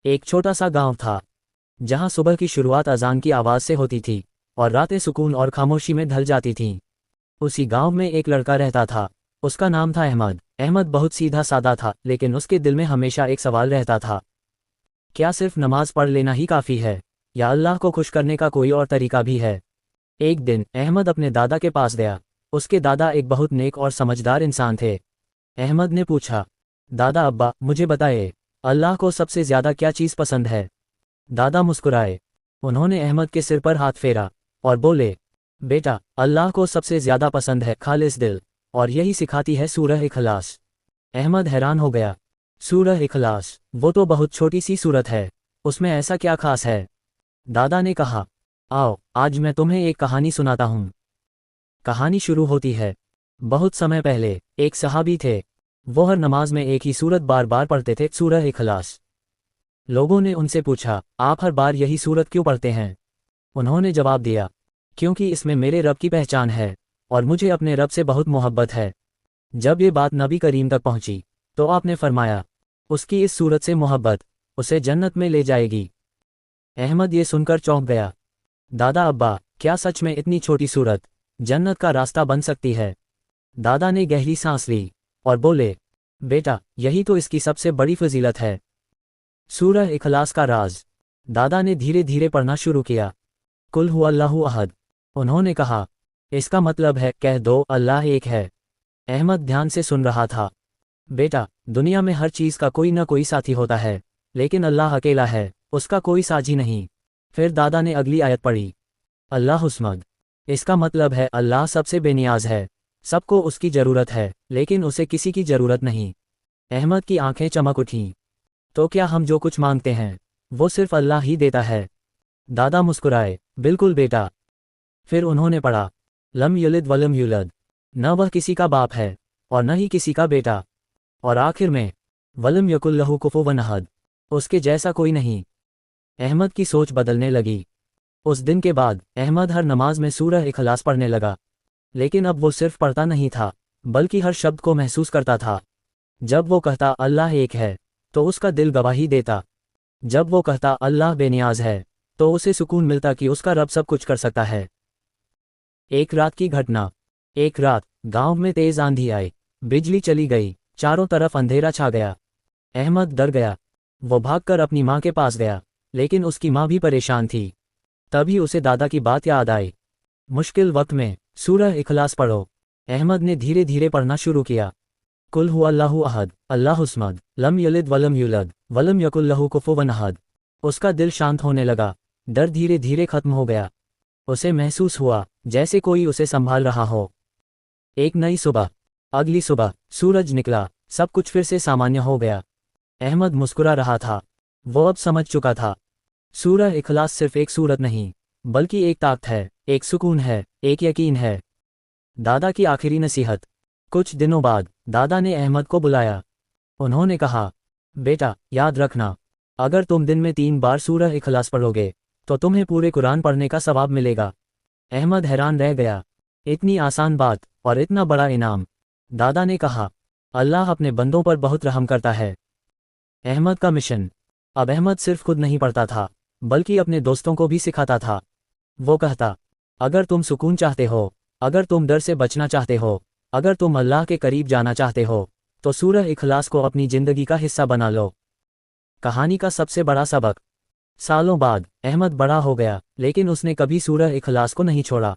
ایک چھوٹا سا گاؤں تھا جہاں صبح کی شروعات اذان کی آواز سے ہوتی تھی اور راتیں سکون اور خاموشی میں ڈھل جاتی تھیں۔ اسی گاؤں میں ایک لڑکا رہتا تھا۔ اس کا نام تھا احمد۔ احمد بہت سیدھا سادہ تھا، لیکن اس کے دل میں ہمیشہ ایک سوال رہتا تھا، کیا صرف نماز پڑھ لینا ہی کافی ہے، یا اللہ کو خوش کرنے کا کوئی اور طریقہ بھی ہے؟ ایک دن احمد اپنے دادا کے پاس گیا۔ اس کے دادا ایک بہت نیک اور سمجھدار انسان تھے۔ احمد نے پوچھا، دادا ابا مجھے بتائے، اللہ کو سب سے زیادہ کیا چیز پسند ہے؟ دادا مسکرائے۔ انہوں نے احمد کے سر پر ہاتھ پھیرا اور بولے، بیٹا، اللہ کو سب سے زیادہ پسند ہے خالص دل، اور یہی سکھاتی ہے سورہ اخلاص۔ احمد حیران ہو گیا۔ سورہ اخلاص، وہ تو بہت چھوٹی سی سورت ہے، اس میں ایسا کیا خاص ہے؟ دادا نے کہا، آؤ آج میں تمہیں ایک کہانی سناتا ہوں۔ کہانی شروع ہوتی ہے۔ بہت سمے پہلے ایک صحابی تھے۔ وہ ہر نماز میں ایک ہی سورت بار بار پڑھتے تھے، سورہ اخلاص۔ لوگوں نے ان سے پوچھا، آپ ہر بار یہی سورت کیوں پڑھتے ہیں؟ انہوں نے جواب دیا، کیونکہ اس میں میرے رب کی پہچان ہے اور مجھے اپنے رب سے بہت محبت ہے۔ جب یہ بات نبی کریم تک پہنچی تو آپ نے فرمایا، اس کی اس سورت سے محبت اسے جنت میں لے جائے گی۔ احمد یہ سن کر چونک گیا۔ دادا ابا، کیا سچ میں اتنی چھوٹی سورت جنت کا راستہ بن سکتی ہے؟ دادا نے گہری سانس لی اور بولے، بیٹا، یہی تو اس کی سب سے بڑی فضیلت ہے۔ سورہ اخلاص کا راز۔ دادا نے دھیرے دھیرے پڑھنا شروع کیا۔ قل هو اللہ احد۔ انہوں نے کہا، اس کا مطلب ہے کہہ دو اللہ ایک ہے۔ احمد دھیان سے سن رہا تھا۔ بیٹا، دنیا میں ہر چیز کا کوئی نہ کوئی ساتھی ہوتا ہے، لیکن اللہ اکیلا ہے، اس کا کوئی ساجی نہیں۔ پھر دادا نے اگلی آیت پڑھی، اللہ الصمد۔ اس کا مطلب ہے اللہ سب سے بے نیاز ہے، سب کو اس کی ضرورت ہے لیکن اسے کسی کی ضرورت نہیں۔ احمد کی آنکھیں چمک اٹھیں۔ تو کیا ہم جو کچھ مانگتے ہیں وہ صرف اللہ ہی دیتا ہے؟ دادا مسکرائے، بالکل بیٹا۔ پھر انہوں نے پڑھا، لم یلد ولم یولد۔ نہ وہ کسی کا باپ ہے اور نہ ہی کسی کا بیٹا، اور آخر میں ولم یکن لہ کفوا احد، اس کے جیسا کوئی نہیں۔ احمد کی سوچ بدلنے لگی۔ اس دن کے بعد احمد ہر نماز میں سورہ اخلاص پڑھنے لگا، لیکن اب وہ صرف پڑھتا نہیں تھا بلکہ ہر شبد کو محسوس کرتا تھا۔ جب وہ کہتا اللہ ایک ہے تو اس کا دل گواہی دیتا۔ جب وہ کہتا اللہ بے نیاز ہے تو اسے سکون ملتا کہ اس کا رب سب کچھ کر سکتا ہے۔ ایک رات کی گھٹنا۔ ایک رات گاؤں میں تیز آندھی آئی، بجلی چلی گئی، چاروں طرف اندھیرا چھا گیا۔ احمد ڈر گیا۔ وہ بھاگ کر اپنی ماں کے پاس گیا، لیکن اس کی ماں بھی پریشان تھی۔ تبھی اسے دادا کی بات یاد آئی، مشکل وقت میں سورہ اخلاص پڑھو۔ احمد نے دھیرے دھیرے پڑھنا شروع کیا، قل هو اللہ احد اللہ الصمد لم یلد ولم یولد ولم یکن لہ کفوا احد۔ اس کا دل شانت ہونے لگا، ڈر دھیرے دھیرے ختم ہو گیا۔ اسے محسوس ہوا جیسے کوئی اسے سنبھال رہا ہو۔ ایک نئی صبح۔ اگلی صبح سورج نکلا، سب کچھ پھر سے سامانیہ ہو گیا۔ احمد مسکرا رہا تھا۔ وہ اب سمجھ چکا تھا، سورہ اخلاص صرف ایک سورت نہیں بلکہ ایک طاقت ہے، ایک سکون ہے، ایک یقین ہے۔ دادا کی آخری نصیحت۔ کچھ دنوں بعد دادا نے احمد کو بلایا۔ انہوں نے کہا، بیٹا، یاد رکھنا، اگر تم دن میں 3 بار سورہ اخلاص پڑھو گے تو تمہیں پورے قرآن پڑھنے کا ثواب ملے گا۔ احمد حیران رہ گیا، اتنی آسان بات اور اتنا بڑا انعام۔ دادا نے کہا، اللہ اپنے بندوں پر بہت رحم کرتا ہے۔ احمد کا مشن۔ اب احمد صرف خود نہیں پڑھتا تھا بلکہ اپنے دوستوں کو بھی سکھاتا تھا۔ وہ کہتا، اگر تم سکون چاہتے ہو، اگر تم ڈر سے بچنا چاہتے ہو، اگر تم اللہ کے قریب جانا چاہتے ہو تو سورہ اخلاص کو اپنی زندگی کا حصہ بنا لو۔ کہانی کا سب سے بڑا سبق۔ سالوں بعد احمد بڑا ہو گیا لیکن اس نے کبھی سورہ اخلاص کو نہیں چھوڑا۔